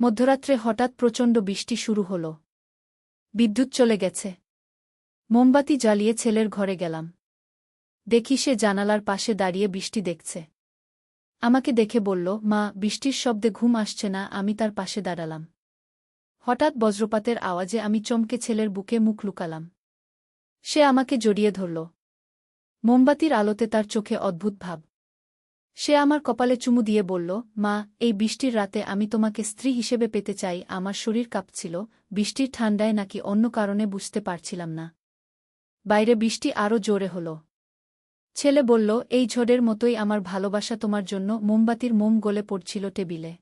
মধ্যরাত্রে হঠাৎ প্রচণ্ড বৃষ্টি শুরু হল। বিদ্যুৎ চলে গেছে। মোমবাতি জ্বালিয়ে ছেলের ঘরে গেলাম। দেখি সে জানালার পাশে দাঁড়িয়ে বৃষ্টি দেখছে। আমাকে দেখে বলল, মা, বৃষ্টির শব্দে ঘুম আসছে না। আমি তার পাশে দাঁড়ালাম। হঠাৎ বজ্রপাতের আওয়াজে আমি চমকে ছেলের বুকে মুখ লুকালাম। সে আমাকে জড়িয়ে ধরল। মোমবাতির আলোতে তার চোখে অদ্ভুত ভাব। সে আমার কপালে চুমু দিয়ে বলল, মা, এই বৃষ্টির রাতে আমি তোমাকে স্ত্রী হিসেবে পেতে চাই। আমার শরীর কাঁপছিল, বৃষ্টির ঠান্ডায় নাকি অন্য কারণে বুঝতে পারছিলাম না। বাইরে বৃষ্টি আরও জোরে হল। ছেলে বলল, এই ঝড়ের মতোই আমার ভালোবাসা তোমার জন্য। মোমবাতির মোম গলে পড়ছিল টেবিলে।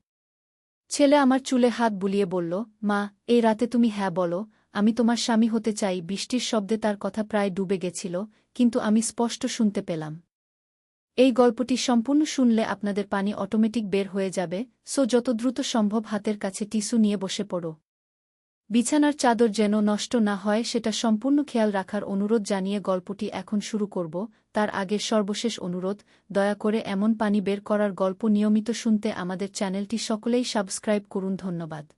ছেলে আমার চুলে হাত বুলিয়ে বলল, মা, এই রাতে তুমি হ্যাঁ বলো, আমি তোমার স্বামী হতে চাই। বৃষ্টির শব্দে তার কথা প্রায় ডুবে গেছিল, কিন্তু আমি স্পষ্ট শুনতে পেলাম। এই গল্পটি সম্পূর্ণ শুনলে আপনাদের পানি অটোমেটিক বের হয়ে যাবে, সো যত দ্রুত সম্ভব হাতের কাছে টিস্যু নিয়ে বসে পড়ো। বিছানার চাদর যেন নষ্ট না হয় সেটা সম্পূর্ণ খেয়াল রাখার অনুরোধ জানিয়ে গল্পটি এখন শুরু করব। তার আগে সর্বশেষ অনুরোধ, দয়া করে এমন পানি বের করার গল্প নিয়মিত শুনতে আমাদের চ্যানেলটি সকলেই সাবস্ক্রাইব করুন। ধন্যবাদ।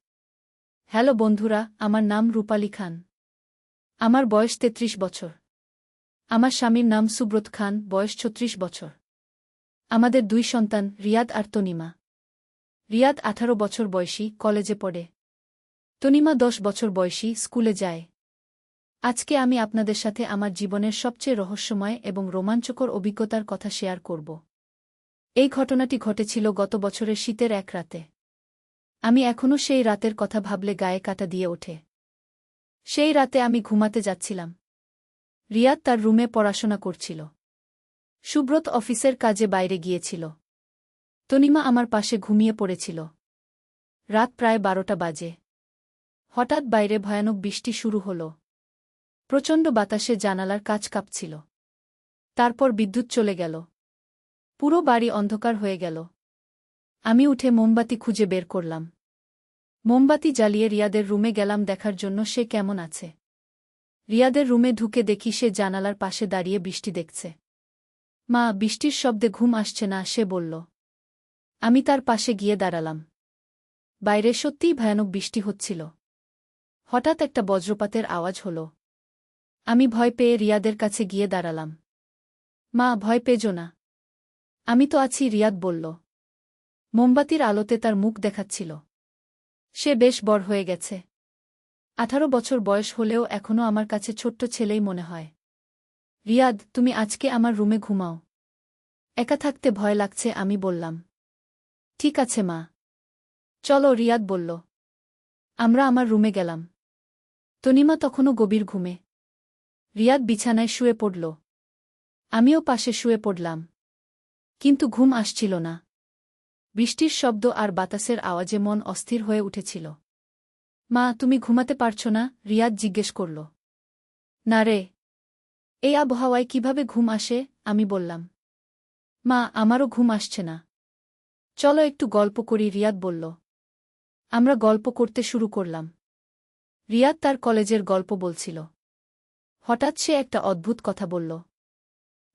হ্যালো বন্ধুরা, আমার নাম রূপালী খান। আমার বয়স ৩৩ বছর। আমার স্বামীর নাম সুব্রত খান, বয়স ৩৬ বছর। আমাদের ২ সন্তান, রিয়াদ আর তনিমা। রিয়াদ ১৮ বছর বয়সী, কলেজে পড়ে। তনিমা ১০ বছর বয়সী, স্কুলে যায়। আজকে আমি আপনাদের সাথে আমার জীবনের সবচেয়ে রহস্যময় এবং রোমাঞ্চকর অভিজ্ঞতার কথা শেয়ার করব। এই ঘটনাটি ঘটেছিল গত বছরের শীতের এক রাতে। আমি এখনও সেই রাতের কথা ভাবলে গায়ে কাঁটা দিয়ে ওঠে। সেই রাতে আমি ঘুমাতে যাচ্ছিলাম। রিয়াদ তার রুমে পড়াশোনা করছিল। সুব্রত অফিসের কাজে বাইরে গিয়েছিল। তনিমা আমার পাশে ঘুমিয়ে পড়েছিল। রাত প্রায় ১২টা বাজে। হঠাৎ বাইরে ভয়ানক বৃষ্টি শুরু হল। প্রচণ্ড বাতাসে জানালার কাচ কাঁপছিল। তারপর বিদ্যুৎ চলে গেল। পুরো বাড়ি অন্ধকার হয়ে গেল। আমি উঠে মোমবাতি খুঁজে বের করলাম। মোমবাতি জ্বালিয়ে রিয়াদের রুমে গেলাম দেখার জন্য সে কেমন আছে। রিয়াদের রুমে ঢুকে দেখি সে জানালার পাশে দাঁড়িয়ে বৃষ্টি দেখছে। মা, বৃষ্টির শব্দে ঘুম আসছে না, সে বলল। আমি তার পাশে গিয়ে দাঁড়ালাম। বাইরে সত্যিই ভয়ানক বৃষ্টি হচ্ছিল। হঠাৎ একটা বজ্রপাতের আওয়াজ হল। আমি ভয় পেয়ে রিয়াদের কাছে গিয়ে দাঁড়ালাম। মা, ভয় পেজো না। আমি তো আছি, রিয়াদ বলল। মোমবাতির আলোতে তার মুখ দেখাচ্ছিল। সে বেশ বড় হয়ে গেছে। ১৮ বছর বয়স হলেও এখনও আমার কাছে ছোট্ট ছেলেই মনে হয়। রিয়াদ, তুমি আজকে আমার রুমে ঘুমাও। একা থাকতে ভয় লাগছে, আমি বললাম। ঠিক আছে মা। চলো, রিয়াদ বলল। আমরা আমার রুমে গেলাম। তনিমা তখনও গভীর ঘুমে। রিয়াদ বিছানায় শুয়ে পড়ল। আমিও পাশে শুয়ে পড়লাম। কিন্তু ঘুম আসছিল না। বৃষ্টির শব্দ আর বাতাসের আওয়াজে মন অস্থির হয়ে উঠেছিল। মা, তুমি ঘুমাতে পারছ না? রিয়াদ জিজ্ঞেস করল। না রে। এই আবহাওয়ায় কিভাবে ঘুম আসে? আমি বললাম। মা, আমারও ঘুম আসছে না। চলো একটু গল্প করি, রিয়াদ বলল। আমরা গল্প করতে শুরু করলাম। রিয়াদ তার কলেজের গল্প বলছিল। হঠাৎ সে একটা অদ্ভুত কথা বলল।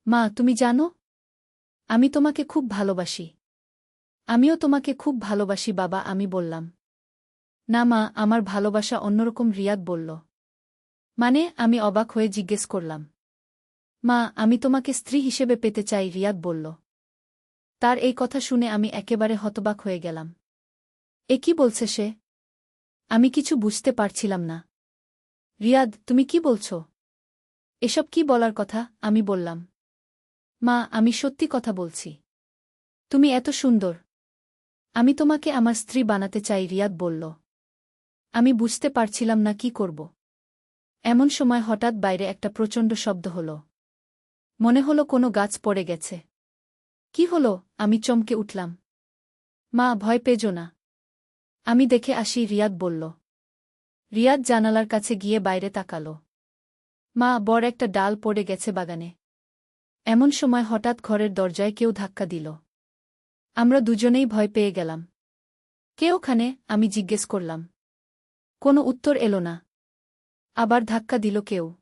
মা, তুমি জানো, আমি তোমাকে খুব ভালোবাসি। আমিও তোমাকে খুব ভালোবাসি বাবা, আমি বললাম। না মা, আমার ভালোবাসা অন্যরকম, রিয়াদ বলল। মানে? আমি অবাক হয়ে জিজ্ঞেস করলাম। মা, আমি তোমাকে স্ত্রী হিসেবে পেতে চাই, রিয়াদ বলল। তার এই কথা শুনে আমি একেবারে হতবাক হয়ে গেলাম। এ কি বলছে সে? আমি কিছু বুঝতে পারছিলাম না। রিয়াদ, তুমি কি বলছ? এসব কি বলার কথা? আমি বললাম। মা, আমি সত্যি কথা বলছি। তুমি এত সুন্দর। আমি তোমাকে আমার স্ত্রী বানাতে চাই, রিয়াদ বলল। আমি বুঝতে পারছিলাম না কি করব। এমন সময় হঠাৎ বাইরে একটা প্রচণ্ড শব্দ হল। মনে হলো কোনো গাছ পড়ে গেছে। কি হলো? আমি চমকে উঠলাম। মা, ভয় পেজো না। আমি দেখে আসি, রিয়াদ বলল। রিয়াদ জানালার কাছে গিয়ে বাইরে তাকাল। মা, বড় একটা ডাল পড়ে গেছে বাগানে। এমন সময় হঠাৎ ঘরের দরজায় কেউ ধাক্কা দিল। আমরা দুজনেই ভয় পেয়ে গেলাম। কে ওখানে? আমি জিজ্ঞেস করলাম। কোনো উত্তর এলো না। আবার ধাক্কা দিল কেউ।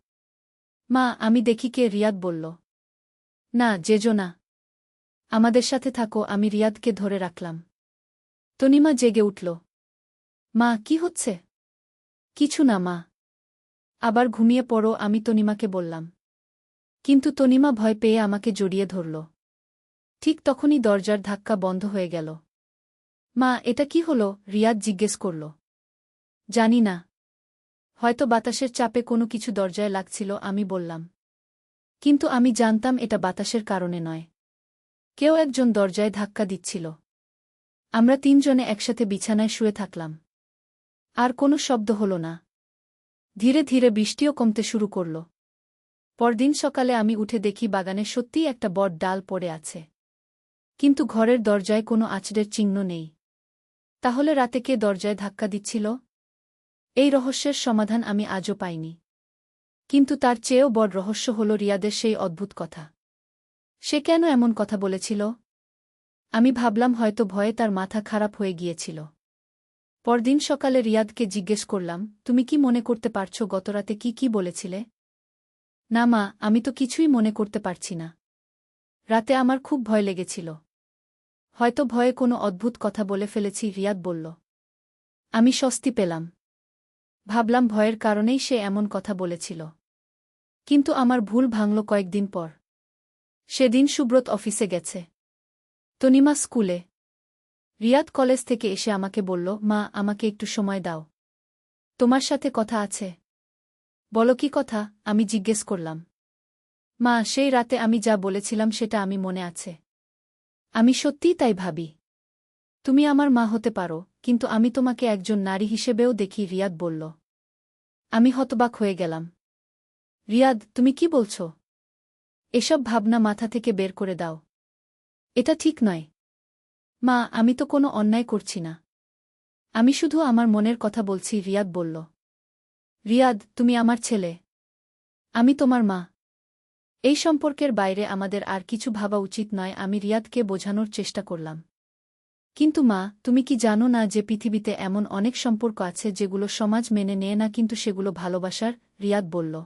মা, আমি দেখি কে, রিয়াদ বলল। না, যেজো না। আমাদের সাথে থাকো, আমি রিয়াদকে ধরে রাখলাম। তনিমা জেগে উঠল। মা, কি হচ্ছে? কিছু না মা। আবার ঘুমিয়ে পড়ো, আমি তনিমাকে বললাম। কিন্তু তনিমা ভয় পেয়ে আমাকে জড়িয়ে ধরল। ঠিক তখনই দরজার ধাক্কা বন্ধ হয়ে গেল। মা, এটা কি হলো? রিয়াদ জিজ্ঞেস করল। জানি না। হয়তো বাতাসের চাপে কোনো কিছু দরজায় লাগছিল, আমি বললাম। কিন্তু আমি জানতাম এটা বাতাসের কারণে নয়। কেউ একজন দরজায় ধাক্কা দিচ্ছিল। আমরা তিনজনে একসাথে বিছানায় শুয়ে থাকলাম। আর কোনো শব্দ হল না। ধীরে ধীরে বৃষ্টিও কমতে শুরু করল। পরদিন সকালে আমি উঠে দেখি বাগানে সত্যিই একটা বট ডাল পড়ে আছে। কিন্তু ঘরের দরজায় কোনো আঁচড়ের চিহ্ন নেই। তাহলে রাতে কে দরজায় ধাক্কা দিচ্ছিল? এই রহস্যের সমাধান আমি আজও পাইনি। কিন্তু তার চেয়েও বড় রহস্য হল রিয়াদের সেই অদ্ভুত কথা। সে কেন এমন কথা বলেছিল? আমি ভাবলাম হয়তো ভয়ে তার মাথা খারাপ হয়ে গিয়েছিল। পরদিন সকালে রিয়াদকে জিজ্ঞেস করলাম, তুমি কি মনে করতে পারছো গতরাতে কি বলেছিলে? না মা, আমি তো কিছুই মনে করতে পারছি না। রাতে আমার খুব ভয় লেগেছিল। হয়তো ভয়ে কোনো অদ্ভুত কথা বলে ফেলেছি, রিয়াদ বলল। আমি স্বস্তি পেলাম। ভাবলাম ভয়ের কারণেই সে এমন কথা বলেছিল। কিন্তু আমার ভুল ভাঙল কয়েকদিন পর। সেদিন সুব্রত অফিসে গেছে। তনিমা স্কুলে। রিয়াদ কলেজ থেকে এসে আমাকে বলল, মা, আমাকে একটু সময় দাও। তোমার সাথে কথা আছে। বলো কি কথা? আমি জিজ্ঞেস করলাম। মা, সেই রাতে আমি যা বলেছিলাম সেটা আমি মনে আছে। আমি সত্যিই তাই ভাবি। তুমি আমার মা হতে পারো, কিন্তু আমি তোমাকে একজন নারী হিসেবেও দেখি, রিয়াদ বলল। আমি হতবাক হয়ে গেলাম। রিয়াদ, তুমি কি বলছ? এসব ভাবনা মাথা থেকে বের করে দাও। এটা ঠিক নয়। মা, আমি তো কোনো অন্যায় করছি না। আমি শুধু আমার মনের কথা বলছি, রিয়াদ বলল। রিয়াদ, তুমি আমার ছেলে। আমি তোমার মা। এই সম্পর্কের বাইরে আমাদের আর কিছু ভাবা উচিত নয়, আমি রিয়াদকে বোঝানোর চেষ্টা করলাম। কিন্তু মা, তুমি কি জানো না যে পৃথিবীতে এমন অনেক সম্পর্ক আছে যেগুলো সমাজ মেনে নেয় না, কিন্তু সেগুলো ভালোবাসার? রিয়াদ বলল।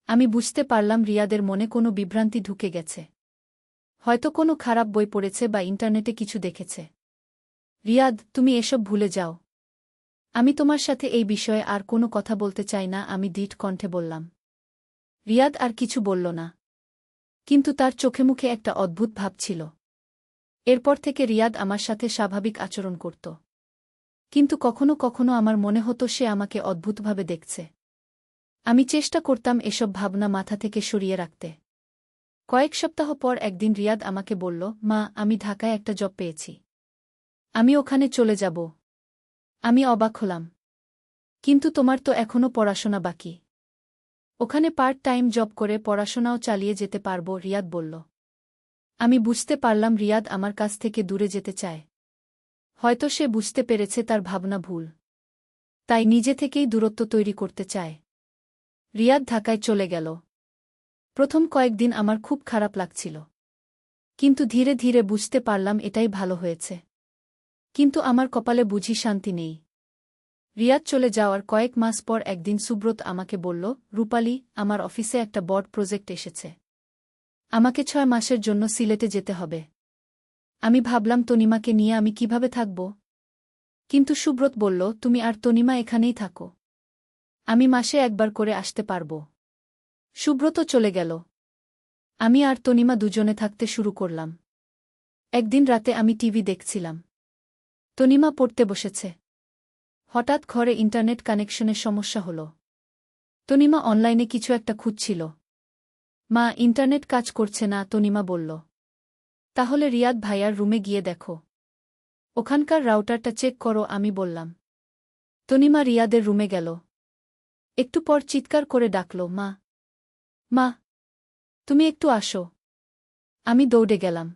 আমি বুঝতে পারলাম রিয়াদের মনে কোনো বিভ্রান্তি ঢুকে গেছে। হয়তো কোনো খারাপ বই পড়েছে বা ইন্টারনেটে কিছু দেখেছে। রিয়াদ, তুমি এসব ভুলে যাও। আমি তোমার সাথে এই বিষয়ে আর কোনো কথা বলতে চাই না, আমি দৃঢ় কণ্ঠে বললাম। রিয়াদ আর কিছু বলল না। কিন্তু তার চোখে মুখে একটা অদ্ভুত ভাব ছিল। এরপর থেকে রিয়াদ আমার সাথে স্বাভাবিক আচরণ করত। কিন্তু কখনো কখনো আমার মনে হতো সে আমাকে অদ্ভুতভাবে দেখছে। আমি চেষ্টা করতাম এসব ভাবনা মাথা থেকে সরিয়ে রাখতে। কয়েক সপ্তাহ পর একদিন রিয়াদ আমাকে বলল, মা, আমি ঢাকায় একটা জব পেয়েছি। আমি ওখানে চলে যাব। আমি অবাক হলাম। কিন্তু তোমার তো এখনো পড়াশোনা বাকি। ওখানে পার্ট টাইম জব করে পড়াশোনাও চালিয়ে যেতে পারব, রিয়াদ বলল। আমি বুঝতে পারলাম রিয়াদ আমার কাছ থেকে দূরে যেতে চায়। হয়তো সে বুঝতে পেরেছে তার ভাবনা ভুল। তাই নিজে থেকেই দূরত্ব তৈরি করতে চায়। রিয়াদ ঢাকায় চলে গেল। প্রথম কয়েকদিন আমার খুব খারাপ লাগছিল। কিন্তু ধীরে ধীরে বুঝতে পারলাম এটাই ভালো হয়েছে। কিন্তু আমার কপালে বুঝি শান্তি নেই। রিয়াদ চলে যাওয়ার কয়েক মাস পর একদিন সুব্রত আমাকে বলল, রূপালী, আমার অফিসে একটা বড় প্রজেক্ট এসেছে। আমাকে 6 মাসের জন্য সিলেটে যেতে হবে। আমি ভাবলাম তনিমাকে নিয়ে আমি কিভাবে থাকব? কিন্তু সুব্রত বলল, তুমি আর তনিমা এখানেই থাকো। আমি মাসে একবার করে আসতে পারব। সুব্রত চলে গেল। আমি আর তনিমা দুজনে থাকতে শুরু করলাম। একদিন রাতে আমি টিভি দেখছিলাম। তনিমা পড়তে বসেছে। হঠাৎ ঘরে ইন্টারনেট কানেকশনের সমস্যা হল। তনিমা অনলাইনে কিছু একটা খুঁজছিল। মা, ইন্টারনেট কাজ করছে না, তনিমা বলল। তাহলে রিয়াদ ভাইয়ার রুমে গিয়ে দেখো। ওখানকার রাউটারটা চেক করো, আমি বললাম। তনিমা রিয়াদের রুমে গেল। একটু পর চিৎকার করে ডাকল, মা, মা, তুমি একটু আসো। আমি দৌড়ে গেলাম।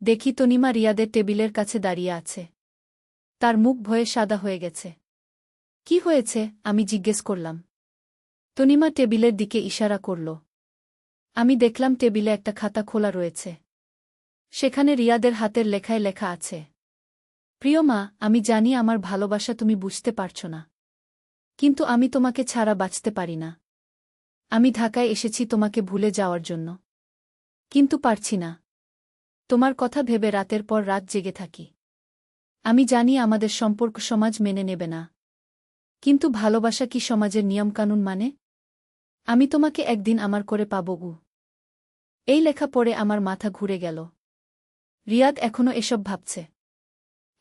দেখি তনিমা রিয়াদের টেবিলের কাছে দাঁড়িয়ে আছে। তার মুখ ভয়ে সাদা হয়ে গেছে। কি হয়েছে? আমি জিজ্ঞেস করলাম। তনিমা টেবিলের দিকে ইশারা করল। আমি দেখলাম টেবিলে একটা খাতা খোলা রয়েছে। সেখানে রিয়াদের হাতের লেখায় লেখা আছে, প্রিয় মা, আমি জানি আমার ভালোবাসা তুমি বুঝতে পারছ না। কিন্তু আমি তোমাকে ছাড়া বাঁচতে পারি না। আমি ঢাকায় এসেছি তোমাকে ভুলে যাওয়ার জন্য। কিন্তু পারছি না। তোমার কথা ভেবে রাতের পর রাত জেগে থাকি। আমি জানি আমাদের সম্পর্ক সমাজ মেনে নেবে না। কিন্তু ভালোবাসা কি সমাজের নিয়মকানুন মানে? আমি তোমাকে একদিন আমার করে পাবো গু। এই লেখা পড়ে আমার মাথা ঘুরে গেল। রিয়াদ এখনো এসব ভাবছে।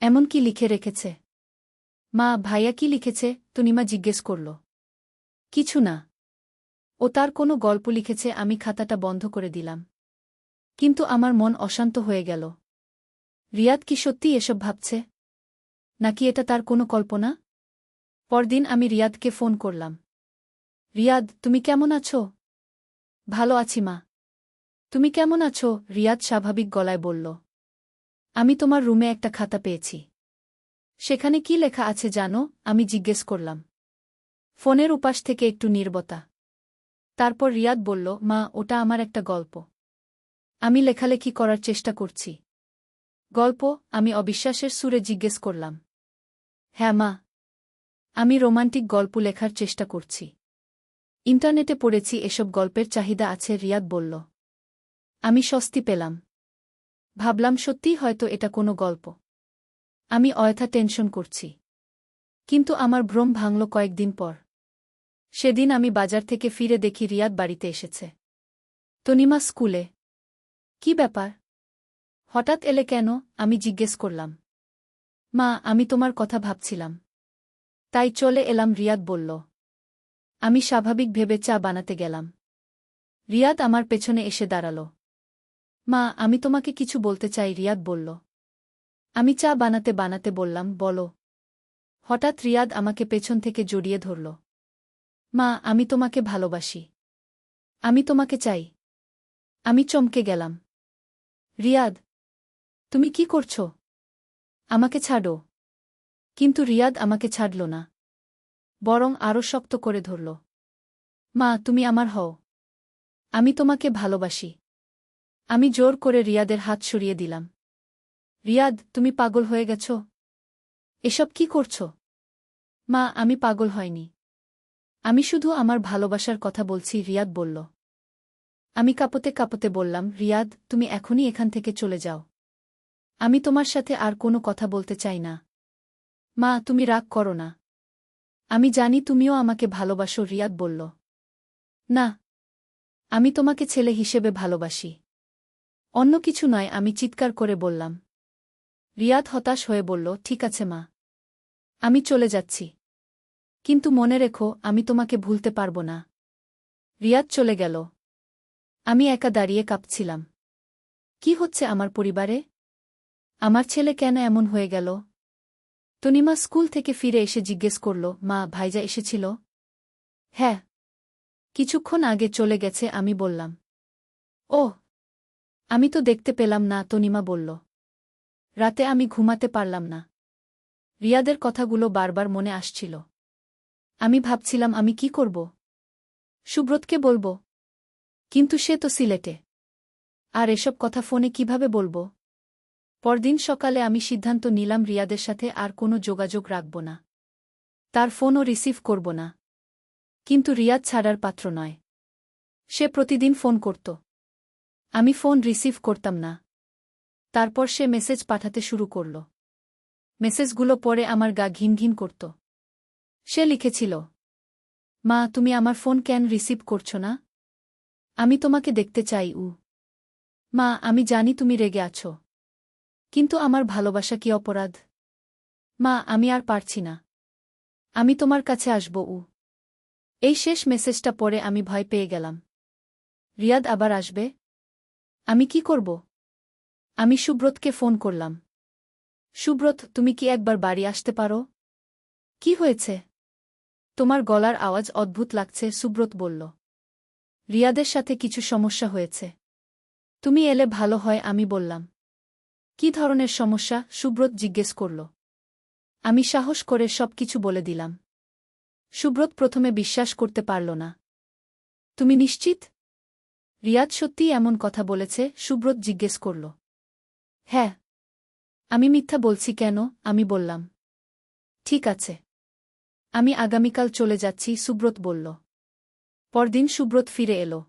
এমন কি লিখে রেখেছে? মা, ভাইয়া কি লিখেছে? তনিমা জিজ্ঞেস করল। কিছু না। ও তার কোনো গল্প লিখেছে। আমি খাতাটা বন্ধ করে দিলাম। কিন্তু আমার মন অশান্ত হয়ে গেল। রিয়াদ কি সত্যি এসব ভাবছে? নাকি এটা তার কোনো কল্পনা? পরদিন আমি রিয়াদকে ফোন করলাম। রিয়াদ, তুমি কেমন আছো? ভালো আছি মা। তুমি কেমন আছো? রিয়াদ স্বাভাবিক গলায় বলল। আমি তোমার রুমে একটা খাতা পেয়েছি। সেখানে কি লেখা আছে জানো? আমি জিজ্ঞেস করলাম। ফোনের উপাস থেকে একটু নীরবতা। তারপর রিয়াদ বলল, মা, ওটা আমার একটা গল্প। আমি লেখালেখি করার চেষ্টা করছি। গল্প? আমি অবিশ্বাসের সুরে জিজ্ঞেস করলাম। হ্যাঁ মা, আমি রোমান্টিক গল্প লেখার চেষ্টা করছি। ইন্টারনেটে পড়েছি এসব গল্পের চাহিদা আছে। রিয়াদ বলল। আমি স্বস্তি পেলাম। ভাবলাম সত্যিই হয়তো এটা কোনো গল্প। আমি অযথা টেনশন করছি। কিন্তু আমার ভ্রম ভাঙল কয়েকদিন পর। সেদিন আমি বাজার থেকে ফিরে দেখি রিয়াদ বাড়িতে এসেছে। তনিমা স্কুলে। কি ব্যাপার? হঠাৎ এলে কেন? আমি জিজ্ঞেস করলাম। মা, আমি তোমার কথা ভাবছিলাম। তাই চলে এলাম, রিয়াদ বলল। আমি স্বাভাবিক ভেবে চা বানাতে গেলাম। রিয়াদ আমার পেছনে এসে দাঁড়াল। মা, আমি তোমাকে কিছু বলতে চাই, রিয়াদ বলল। আমি চা বানাতে বানাতে বললাম, বলো। হঠাৎ রিয়াদ আমাকে পেছন থেকে জড়িয়ে ধরল। মা, আমি তোমাকে ভালোবাসি। আমি তোমাকে চাই। আমি চমকে গেলাম। রিয়াদ, তুমি কি করছো? আমাকে ছাড়ো। কিন্তু রিয়াদ আমাকে ছাড়ল না। বরং আরও শক্ত করে ধরল। মা, তুমি আমার হও। আমি তোমাকে ভালোবাসি। আমি জোর করে রিয়াদের হাত সরিয়ে দিলাম। রিয়াদ, তুমি পাগল হয়ে গেছ? এসব কি করছো? মা, আমি পাগল হয়নি। আমি শুধু আমার ভালোবাসার কথা বলছি, রিয়াদ বলল। আমি কাঁপতে কাঁপতে বললাম, রিয়াদ, তুমি এখনই এখান থেকে চলে যাও। আমি তোমার সাথে আর কোনো কথা বলতে চাই না। মা, তুমি রাগ করো না। আমি জানি তুমিও আমাকে ভালোবাসো, রিয়াদ বলল। না, আমি তোমাকে ছেলে হিসেবে ভালোবাসি। অন্য কিছু নয়, আমি চিৎকার করে বললাম। রিয়াদ হতাশ হয়ে বলল, ঠিক আছে মা। আমি চলে যাচ্ছি। কিন্তু মনে রেখো, আমি তোমাকে ভুলতে পারব না। রিয়াদ চলে গেল। আমি একা দাঁড়িয়ে কাঁপছিলাম। কি হচ্ছে আমার পরিবারে? আমার ছেলে কেন এমন হয়ে গেল? তনিমা স্কুল থেকে ফিরে এসে জিজ্ঞেস করল, মা, ভাইজা এসেছিল? হ্যাঁ, কিছুক্ষণ আগে চলে গেছে, আমি বললাম। ওহ, আমি তো দেখতে পেলাম না, তনিমা বলল। রাতে আমি ঘুমাতে পারলাম না। রিয়াদের কথাগুলো বারবার মনে আসছিল। আমি ভাবছিলাম আমি কি করব। সুব্রতকে বলব। কিন্তু সে তো সিলেটে। আর এসব কথা ফোনে কিভাবে বলব? পরদিন সকালে আমি সিদ্ধান্ত নিলাম রিয়াদের সাথে আর কোনো যোগাযোগ রাখব না। তার ফোনও রিসিভ করব না। কিন্তু রিয়াদ ছাড়ার পাত্র নয়। সে প্রতিদিন ফোন করত। আমি ফোন রিসিভ করতাম না। তারপর সে মেসেজ পাঠাতে শুরু করল। মেসেজগুলো পড়ে আমার গা ঘিন ঘিন করত। সে লিখেছিল, মা, তুমি আমার ফোন কেন রিসিভ করছো না? আমি তোমাকে দেখতে চাই। মা, আমি জানি তুমি রেগে আছো। কিন্তু আমার ভালোবাসা কি অপরাধ? মা, আমি আর পারছি না। আমি তোমার কাছে আসব। এই শেষ মেসেজটা পড়ে আমি ভয় পেয়ে গেলাম। রিয়াদ আবার আসবে? আমি কি করব? আমি সুব্রতকে ফোন করলাম। সুব্রত, তুমি কি একবার বাড়ি আসতে পারো? কি হয়েছে? তোমার গলার আওয়াজ অদ্ভুত লাগছে, সুব্রত বলল। রিয়াদের সাথে কিছু সমস্যা হয়েছে। তুমি এলে ভালো হয়, আমি বললাম। কি ধরনের সমস্যা? সুব্রত জিজ্ঞেস করল। আমি সাহস করে সবকিছু বলে দিলাম। সুব্রত প্রথমে বিশ্বাস করতে পারল না। তুমি নিশ্চিত? রিয়াদ সত্যিই এমন কথা বলেছে? সুব্রত জিজ্ঞেস করল। হ্যাঁ। আমি মিথ্যা বলছি কেন? আমি বললাম। ঠিক আছে। আমি আগামীকাল চলে যাচ্ছি, সুব্রত বলল। পরদিন সুব্রত ফিরে এলো।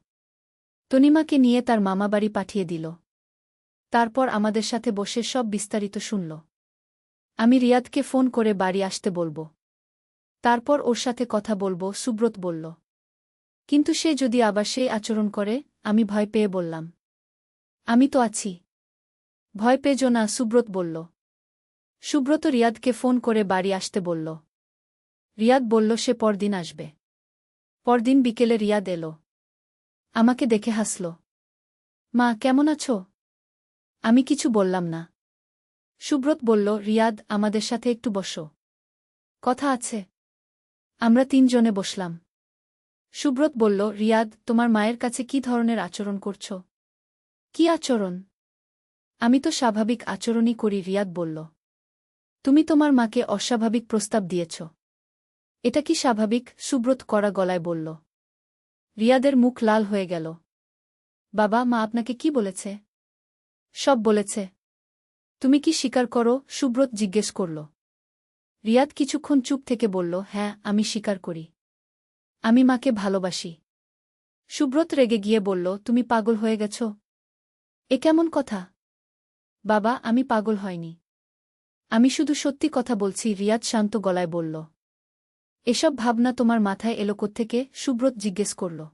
তনিমাকে নিয়ে তার মামাবাড়ি পাঠিয়ে দিল। তারপর আমাদের সাথে বসে সব বিস্তারিত শুনল। আমি রিয়াদকে ফোন করে বাড়ি আসতে বলবো। তারপর ওর সাথে কথা বলবো, সুব্রত বলল। কিন্তু সে যদি আবার সেই আচরণ করে? আমি ভয় পেয়ে বললাম। আমি তো আছি। ভয় পেজো না, সুব্রত বলল। সুব্রত রিয়াদকে ফোন করে বাড়ি আসতে বলল। রিয়াদ বলল সে পরদিন আসবে। পরদিন বিকেলে রিয়াদ এলো। আমাকে দেখে হাসল। মা, কেমন আছো? আমি কিছু বললাম না। সুব্রত বলল, রিয়াদ, আমাদের সাথে একটু বসো, কথা আছে। আমরা তিনজনে বসলাম। সুব্রত বলল, রিয়াদ, তোমার মায়ের কাছে কি ধরনের আচরণ করছো? কি আচরণ? আমি তো স্বাভাবিক আচরণই করি, রিয়াদ বলল। তুমি তোমার মাকে অস্বাভাবিক প্রস্তাব দিয়েছ। এটা কি স্বাভাবিক? সুব্রত কড়া গলায় বলল। রিয়াদের মুখ লাল হয়ে গেল। বাবা, মা আপনাকে কি বলেছে? সব বলেছে। তুমি কি স্বীকার করো? সুব্রত জিজ্ঞেস করল। রিয়াদ কিছুক্ষণ চুপ থেকে বলল, হ্যাঁ, আমি স্বীকার করি। আমি মাকে ভালোবাসি। সুব্রত রেগে গিয়ে বলল, তুমি পাগল হয়ে গেছ? এ কেমন কথা? বাবা, আমি পাগল হয়নি। আমি শুধু সত্যি কথা বলছি, রিয়াদ শান্ত গলায় বলল। এসব ভাবনা তোমার মাথায় এলো কোত্থেকে? সুব্রত জিজ্ঞেস করল।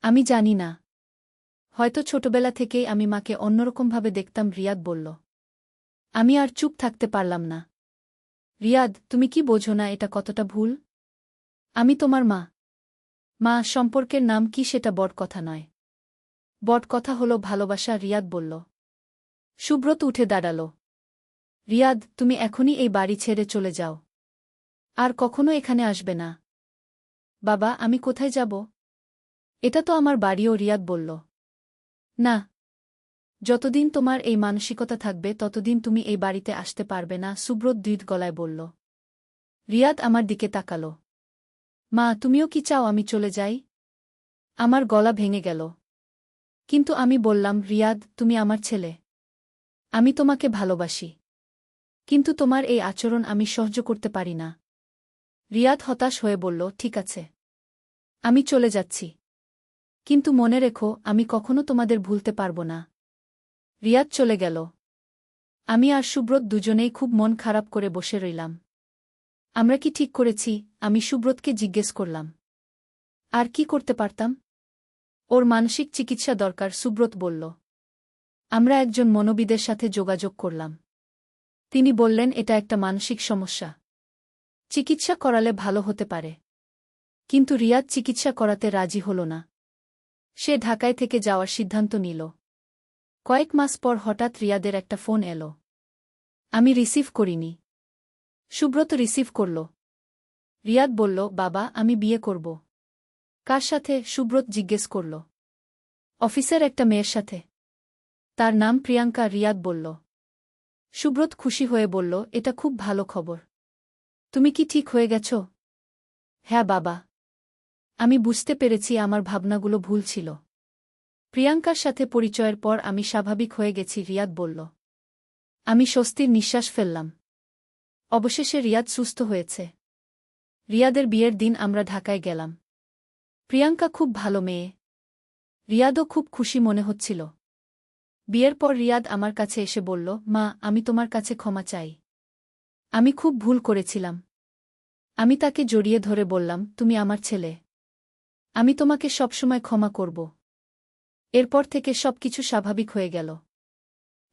আমি জানি না। হয়তো ছোটবেলা থেকেই আমি মাকে অন্যরকমভাবে দেখতাম, রিয়াদ বলল। আমি আর চুপ থাকতে পারলাম না। রিয়াদ, তুমি কি বোঝো না এটা কতটা ভুল? আমি তোমার মা। মা সম্পর্কের নাম কি সেটা বড় কথা নয়। বড় কথা হলো ভালোবাসা, রিয়াদ বলল। সুব্রত উঠে দাঁড়াল। রিয়াদ, তুমি এখনই এই বাড়ি ছেড়ে চলে যাও। আর কখনো এখানে আসবে না। বাবা, আমি কোথায় যাব? এটা তো আমার বাড়িও, রিয়াদ বলল। না। যতদিন তোমার এই মানসিকতা থাকবে ততদিন তুমি এই বাড়িতে আসতে পারবে না, সুব্রত দৃঢ় গলায় বলল। রিয়াদ আমার দিকে তাকাল। মা, তুমিও কি চাও আমি চলে যাই? আমার গলা ভেঙে গেল। কিন্তু আমি বললাম, রিয়াদ, তুমি আমার ছেলে। আমি তোমাকে ভালোবাসি। কিন্তু তোমার এই আচরণ আমি সহ্য করতে পারি না। রিয়াদ হতাশ হয়ে বলল, ঠিক আছে, আমি চলে যাচ্ছি। কিন্তু মনে রেখো, আমি কখনো তোমাদের ভুলতে পারব না। রিয়াদ চলে গেল। আমি আর সুব্রত দুজনেই খুব মন খারাপ করে বসে রইলাম। আমরা কি ঠিক করেছি? আমি সুব্রতকে জিজ্ঞেস করলাম। আর কি করতে পারতাম? ওর মানসিক চিকিৎসা দরকার, সুব্রত বলল। আমরা একজন মনোবিদের সাথে যোগাযোগ করলাম। তিনি বললেন এটা একটা মানসিক সমস্যা। চিকিৎসা করালে ভালো হতে পারে। কিন্তু রিয়াদ চিকিৎসা করাতে রাজি হল না। সে ঢাকায় থেকে যাওয়ার সিদ্ধান্ত নিল। কয়েক মাস পর হঠাৎ রিয়াদের একটা ফোন এলো। আমি রিসিভ করিনি। সুব্রত রিসিভ করল। রিয়াদ বলল, বাবা, আমি বিয়ে করব। কার সাথে? সুব্রত জিজ্ঞেস করল। অফিসের একটা মেয়ের সাথে। তার নাম প্রিয়াঙ্কা, রিয়াদ বলল। সুব্রত খুশি হয়ে বলল, এটা খুব ভালো খবর। তুমি কি ঠিক হয়ে গেছ? হ্যাঁ বাবা। আমি বুঝতে পেরেছি আমার ভাবনাগুলো ভুল ছিল। প্রিয়াঙ্কার সাথে পরিচয়ের পর আমি স্বাভাবিক হয়ে গেছি, রিয়াদ বলল। আমি স্বস্তির নিঃশ্বাস ফেললাম। অবশেষে রিয়াদ সুস্থ হয়েছে। রিয়াদের বিয়ের দিন আমরা ঢাকায় গেলাম। প্রিয়াঙ্কা খুব ভালো মেয়ে। রিয়াদও খুব খুশি মনে হচ্ছিল। বিয়ের পর রিয়াদ আমার কাছে এসে বলল, মা, আমি তোমার কাছে ক্ষমা চাই। আমি খুব ভুল করেছিলাম। আমি তাকে জড়িয়ে ধরে বললাম, তুমি আমার ছেলে। আমি তোমাকে সবসময় ক্ষমা করব। এরপর থেকে সবকিছু স্বাভাবিক হয়ে গেল।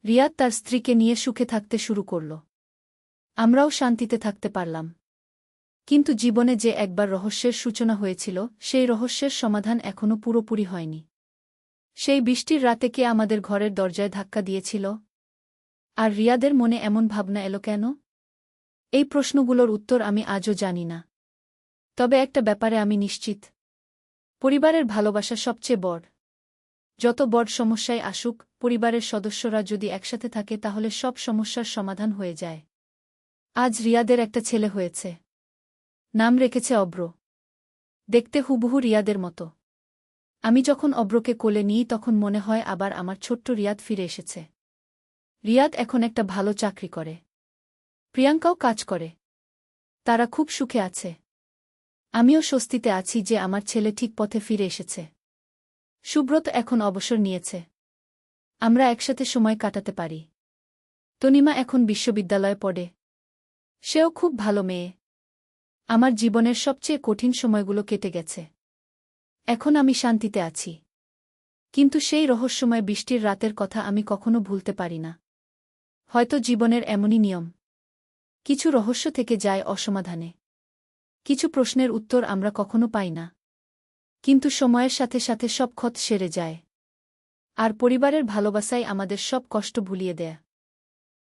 রিয়াদ তার স্ত্রীকে নিয়ে সুখে থাকতে শুরু করল। আমরাও শান্তিতে থাকতে পারলাম। কিন্তু জীবনে যে একবার রহস্যের সূচনা হয়েছিল, সেই রহস্যের সমাধান এখনও পুরোপুরি হয়নি। সেই বৃষ্টির রাতে কে আমাদের ঘরের দরজায় ধাক্কা দিয়েছিল? আর রিয়াদের মনে এমন ভাবনা এলো কেন? এই প্রশ্নগুলোর উত্তর আমি আজও জানি না। তবে একটা ব্যাপারে আমি নিশ্চিত। পরিবারের ভালোবাসা সবচেয়ে বড়। যত বড় সমস্যায় আসুক, পরিবারের সদস্যরা যদি একসাথে থাকে তাহলে সব সমস্যার সমাধান হয়ে যায়। আজ রিয়াদের একটা ছেলে হয়েছে। নাম রেখেছে অব্র। দেখতে হুবহু রিয়াদের মতো। আমি যখন অব্রকে কোলে নিই তখন মনে হয় আবার আমার ছোট্ট রিয়াদ ফিরে এসেছে। রিয়াদ এখন একটা ভালো চাকরি করে। প্রিয়াঙ্কাও কাজ করে। তারা খুব সুখে আছে। আমিও স্বস্তিতে আছি যে আমার ছেলে ঠিক পথে ফিরে এসেছে। সুব্রত এখন অবসর নিয়েছে। আমরা একসাথে সময় কাটাতে পারি। তনিমা এখন বিশ্ববিদ্যালয়ে পড়ে। সেও খুব ভালো মেয়ে। আমার জীবনের সবচেয়ে কঠিন সময়গুলো কেটে গেছে। এখন আমি শান্তিতে আছি। কিন্তু সেই রহস্যময় বৃষ্টির রাতের কথা আমি কখনো ভুলতে পারি না। হয়তো জীবনের এমনই নিয়ম। কিছু রহস্য থেকে যায় অসমাধানে। কিছু প্রশ্নের উত্তর আমরা কখনো পাই না। কিন্তু সময়ের সাথে সাথে সব ক্ষত সেরে যায়। আর পরিবারের ভালোবাসাই আমাদের সব কষ্ট ভুলিয়ে দেয়।